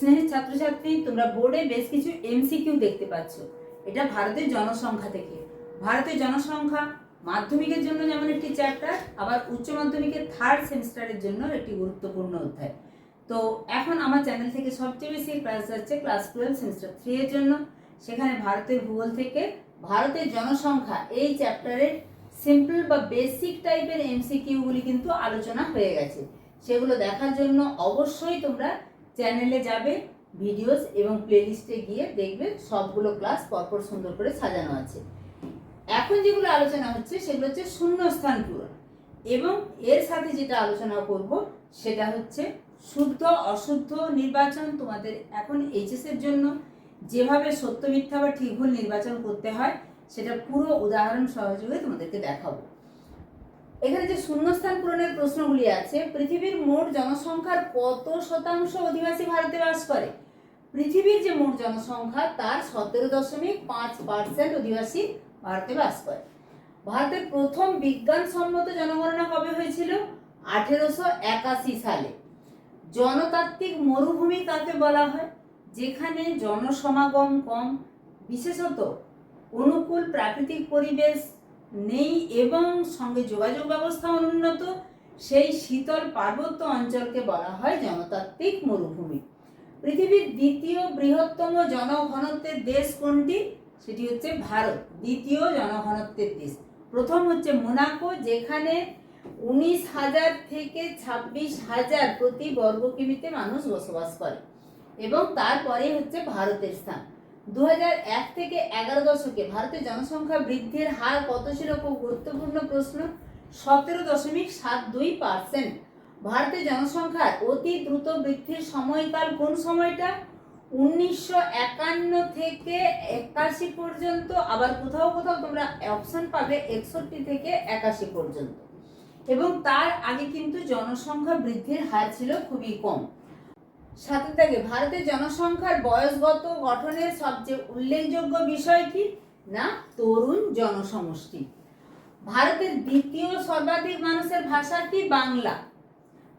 স্নেহের ছাত্রছাত্রী, তোমরা বোর্ডে বেশ কিছু এমসিকিউ দেখতে পাচ্ছ। এটা ভারতের জনসংখ্যা থেকে। ভারতের জনসংখ্যা মাধ্যমিকের জন্য যেমন একটি চ্যাপ্টার, আবার উচ্চ মাধ্যমিকের থার্ড সেমিস্টারের জন্য একটি গুরুত্বপূর্ণ অধ্যায়। তো এখন আমার চ্যানেল থেকে সবচেয়ে বেশি ক্লাস যাচ্ছে ক্লাস 12 সেমিস্টার 3 এর জন্য। সেখানে ভারতের ভূগোল থেকে ভারতের জনসংখ্যা এই চ্যাপ্টারের সিম্পল বা বেসিক টাইপের এমসিকিউগুলি কিন্তু আলোচনা হয়ে গেছে। সেগুলো দেখার জন্য অবশ্যই তোমরা চ্যানেলে যাবে, ভিডিওস এবং প্লেলিস্টে গিয়ে দেখবে সবগুলো ক্লাস পরপর সুন্দর করে সাজানো আছে। এখন যেগুলো আলোচনা হচ্ছে সেগুলো হচ্ছে শূন্যস্থান পূরণ, এবং এর সাথে যেটা আলোচনা করব সেটা হচ্ছে শুদ্ধ অশুদ্ধ নির্বাচন। তোমাদের এখন এইচএস এর জন্য যেভাবে সত্য মিথ্যা বা ঠিক ভুল নির্বাচন করতে হয় সেটা পুরো উদাহরণ সহযোগে তোমাদেরকে দেখাবো। এখানে যে শূন্যস্থান পূরণের প্রশ্নগুলি আছে, পৃথিবীর মোট জনসংখ্যার কত শতাংশ অধিবাসী ভারতে বাস করে? পৃথিবীর যে মোট জনসংখ্যা তার 17.5% অধিবাসী ভারতে বাস করে। ভারতের প্রথম বিজ্ঞানসম্মত জনগণনা কবে হয়েছিল? 1881 সালে। জনতাত্ত্বিক মরুভূমি কাকে বলা হয়? যেখানে জনসমাগম কম, বিশেষত অনুকূল প্রাকৃতিক পরিবেশ নেই এবং সঙ্গে যোগাযোগ ব্যবস্থা অনুন্নত, সেই শীতল পার্বত্য অঞ্চলকে বলা হয় জনতাত্ত্বিক মরুভূমি। পৃথিবীর দ্বিতীয় বৃহত্তম জনঘনত্বের দেশ কোনটি? সেটি হচ্ছে ভারত, দ্বিতীয় জনঘনত্বের দেশ। প্রথম হচ্ছে মোনাকো, যেখানে 19,000 থেকে 26,000 প্রতি বর্গ কিমিতে মানুষ বসবাস করে, এবং তারপরে হচ্ছে ভারতের স্থান। 2001 থেকে 11 দশকে ভারতের জনসংখ্যা বৃদ্ধির হার কত ছিল? খুব গুরুত্বপূর্ণ প্রশ্ন। 17.72%। ভারতের জনসংখ্যার অতি দ্রুত বৃদ্ধির সময়কাল কোন সময়টা? 1951 থেকে 81 পর্যন্ত, আবার কোথাও কোথাও তোমরা অপশন পাবে 61 থেকে 81 পর্যন্ত, এবং তার আগে কিন্তু জনসংখ্যা বৃদ্ধির হার ছিল খুবই কম। সাথে থাকে ভারতের জনসংখ্যার বয়সগত গঠনের সবচেয়ে উল্লেখযোগ্য বিষয় কি? না, তরুণ জনসমষ্টি। ভারতের দ্বিতীয় সর্বাধিক মানুষের ভাষা কি? বাংলা।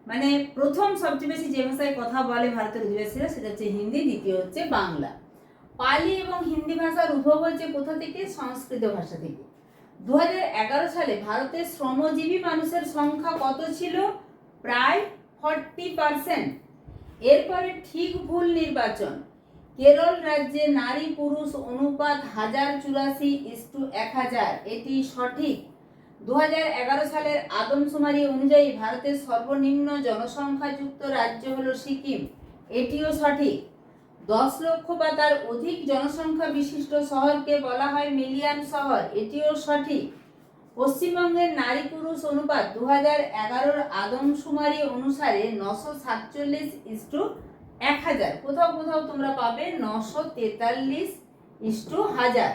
মানে প্রথম সবচেয়ে বেশি যে ভাষায় কথা বলে ভারতের অধিবাসীরা সেটা হচ্ছে হিন্দি, দ্বিতীয় হচ্ছে বাংলা। পালি এবং হিন্দি ভাষার উদ্ভব হয়েছে কোথা থেকে? সংস্কৃত ভাষা থেকে। 2011 সালে ভারতের শ্রমজীবী মানুষের সংখ্যা কত ছিল? প্রায় 40%। এরপরে ঠিক ভুল নির্বাচন। কেরল রাজ্যে নারী পুরুষ অনুপাত 1084:1000, এটি সঠিক। 2011 সালের আদমশুমারি অনুযায়ী ভারতের সর্বনিম্ন জনসংখ্যাযুক্ত রাজ্য হলো সিকিম, এটিও সঠিক। 10 লক্ষ বা তার অধিক জনসংখ্যা বিশিষ্ট শহরকে বলা হয় মিলিয়ন শহর, এটিও সঠিক। পশ্চিমবঙ্গের নারী পুরুষ অনুপাত 2011 আদমশুমারি অনুসারে 947:1000, কোথাও কোথাও তোমরা পাবে 943:1000।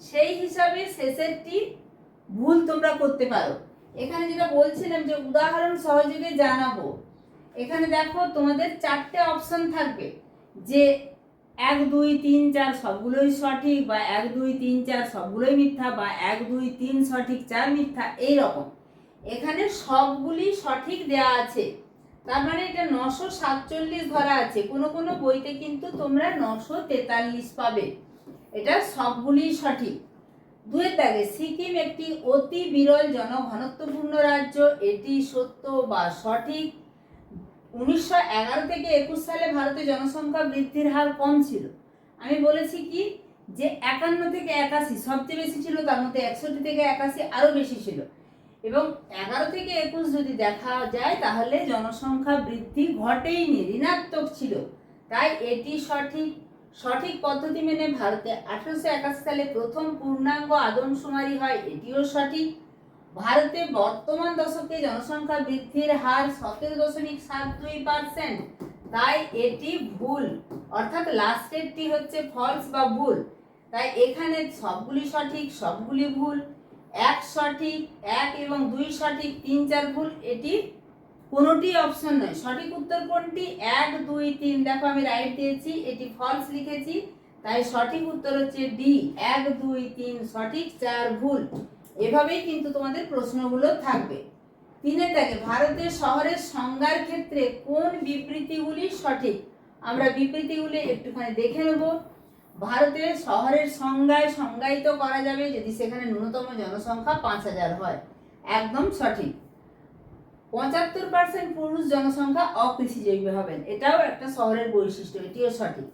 সেই হিসাবে শেষেরটি ভুল তোমরা করতে পারো। এখানে যেটা বলছিলাম যে উদাহরণ সহযোগে জানাবো, এখানে দেখো তোমাদের 4টে অপশন থাকবে, যে 1 2 3 4 সবগুলোই সঠিক, বা 1 2 3 4 সবগুলোই মিথ্যা, বা 1 2 3 সঠিক 4 মিথ্যা, এই রকম। এখানে সবগুলি সঠিক দেয়া আছে, তার মানে এটা 947 ধরা আছে। কোনো কোনো বইতে কিন্তু তোমরা 943 পাবে। এটা সবগুলি সঠিক। 2 দাগে সিকিম একটি অতি বিরল জনঘনত্বপূর্ণ রাজ্য, এটি সত্য বা সঠিক। 1911 থেকে 21 সালে ভারতে জনসংখ্যা বৃদ্ধির হার কম ছিল। আমি বলেছি কি যে 51 থেকে 81 সবচেয়ে বেশি ছিল, তার মধ্যে 61 থেকে 81 আরো বেশি ছিল, এবং 11 থেকে 21 যদি দেখা যায় তাহলে জনসংখ্যা বৃদ্ধি ঘটেইনি, ঋণাত্মক ছিল, তাই এটি সঠিক। সঠিক পদ্ধতি মেনে ভারতে 1881 সালে প্রথম পূর্ণাঙ্গ আদমশুমারি হয়, এটিও সঠিক। ভারতে বর্তমান দশকে জনসংখ্যা বৃদ্ধির হার 17.72%, তাই এটি ভুল, অর্থাৎ লাস্টেরটি হচ্ছে ফলস বা ভুল। তাই এখানে সবগুলি সঠিক, সবগুলি ভুল। 1 সঠিক, 1 এবং 2 সঠিক, 3 4 ভুল, এটি কোনোটি অপশন নয়। সঠিক উত্তর কোনটি? 1 2 3। দেখো আমি রাইট দিয়েছি, এটি ফলস লিখেছি, তাই সঠিক উত্তর হচ্ছে ডি, 1 2 3 সঠিক, 4 ভুল। এভাবেই কিন্তু তোমাদের প্রশ্নগুলো থাকবে। 3 ভারতের শহরের সংজ্ঞার ক্ষেত্রে কোন বিবৃতিগুলি সঠিক? আমরা বিবৃতিগুলি একটুখানি দেখে নেব। ভারতের শহরের সংজ্ঞায় সংজ্ঞায়িত করা যাবে যদি সেখানে ন্যূনতম জনসংখ্যা 5,000 হয়। একদম সঠিক। 75% পুরুষ জনসংখ্যা অকৃষিজীবী হবেন, এটাও একটা শহরের বৈশিষ্ট্য, এটিও সঠিক।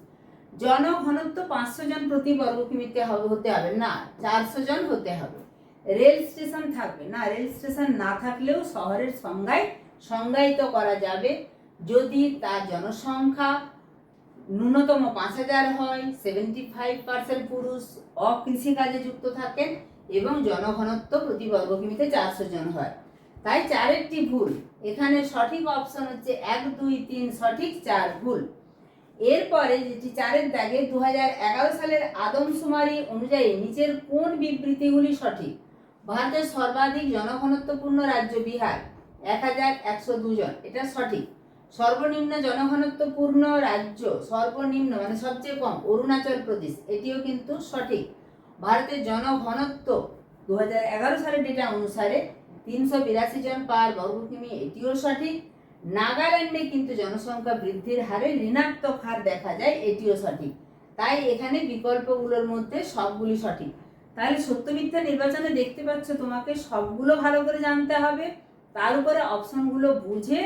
জনঘনত্ব 500 জন প্রতি বর্গ কিমিতে হতে হবে না, 400 জন হতে হবে। রেল স্টেশন থাকবে না, রেল স্টেশন না থাকলেও শহরের সংজ্ঞায় সংজ্ঞায়িত করা যাবে যদি তার জনসংখ্যা ন্যূনতম 5,000 হয়, 75% পুরুষ অকৃষিকাজে যুক্ত থাকেন এবং জনঘনত্ব প্রতি বর্গ কিমিতে 400 জন হয়। তাই 4টি ভুল। এখানে সঠিক অপশন হচ্ছে 1, 2, 3 সঠিক, 4 ভুল। এরপরে যেটি 4-এর দাগে 2011 সালের আদমশুমারি অনুযায়ী নিচের কোন বিবৃতিগুলি সঠিক? ভারতের সর্বাধিক জনঘনত্বপূর্ণ রাজ্য বিহার, 1,102 জন, এটা সঠিক। সর্বনিম্ন জনঘনত্বপূর্ণ রাজ্য, সর্বনিম্ন মানে সবচেয়ে কম, অরুণাচল প্রদেশ, এটিও কিন্তু সঠিক। ভারতের জনঘনত্ব 2011 সালের ডেটা অনুসারে 382 জন পার বর্গ কিমি, এটিও সঠিক। নাগাল্যান্ডে কিন্তু জনসংখ্যা বৃদ্ধির হারে ঋণাত্মক হার দেখা যায়, এটিও সঠিক। তাই এখানে বিকল্পগুলোর মধ্যে সবগুলি সঠিক। তাহলে সত্য মিথ্যা নির্বাচনে দেখতে পাচ্ছ তোমাকে সবগুলো ভালো করে জানতে হবে, তার উপরে অপশনগুলো বুঝে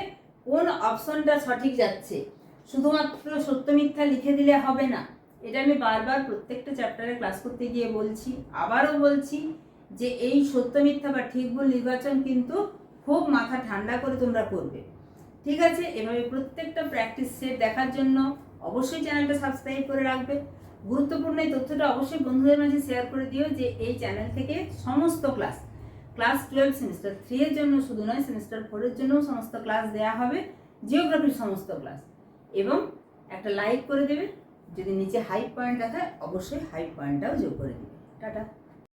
কোন অপশনটা সঠিক যাচ্ছে। শুধুমাত্র সত্য মিথ্যা লিখে দিলে হবে না, এটা আমি বারবার প্রত্যেকটা চ্যাপ্টারে ক্লাস করতে গিয়ে বলছি, আবারও বলছি যে এই সত্য মিথ্যা বা ঠিক ভুল নির্বাচন কিন্তু খুব মাথা ঠান্ডা করে তোমরা করবে। ঠিক আছে, এভাবে প্রত্যেকটা প্র্যাকটিস সেট দেখার জন্য অবশ্যই চ্যানেলটা সাবস্ক্রাইব করে রাখবে। গুরুত্বপূর্ণ এই তথ্যটা অবশ্যই বন্ধুদের মাঝে শেয়ার করে দিও যে এই চ্যানেল থেকে সমস্ত ক্লাস 12 সেমিস্টার 3 এর জন্য শুধু নয়, সেমিস্টার 4 এর জন্য সমস্ত ক্লাস দেওয়া হবে, জিওগ্রাফির সমস্ত ক্লাস। এবং একটা লাইক করে দেবে, যদি নিচে হাই পয়েন্ট দেখায় অবশ্যই হাই পয়েন্টটাও যোগ করে দেবে। টাটা।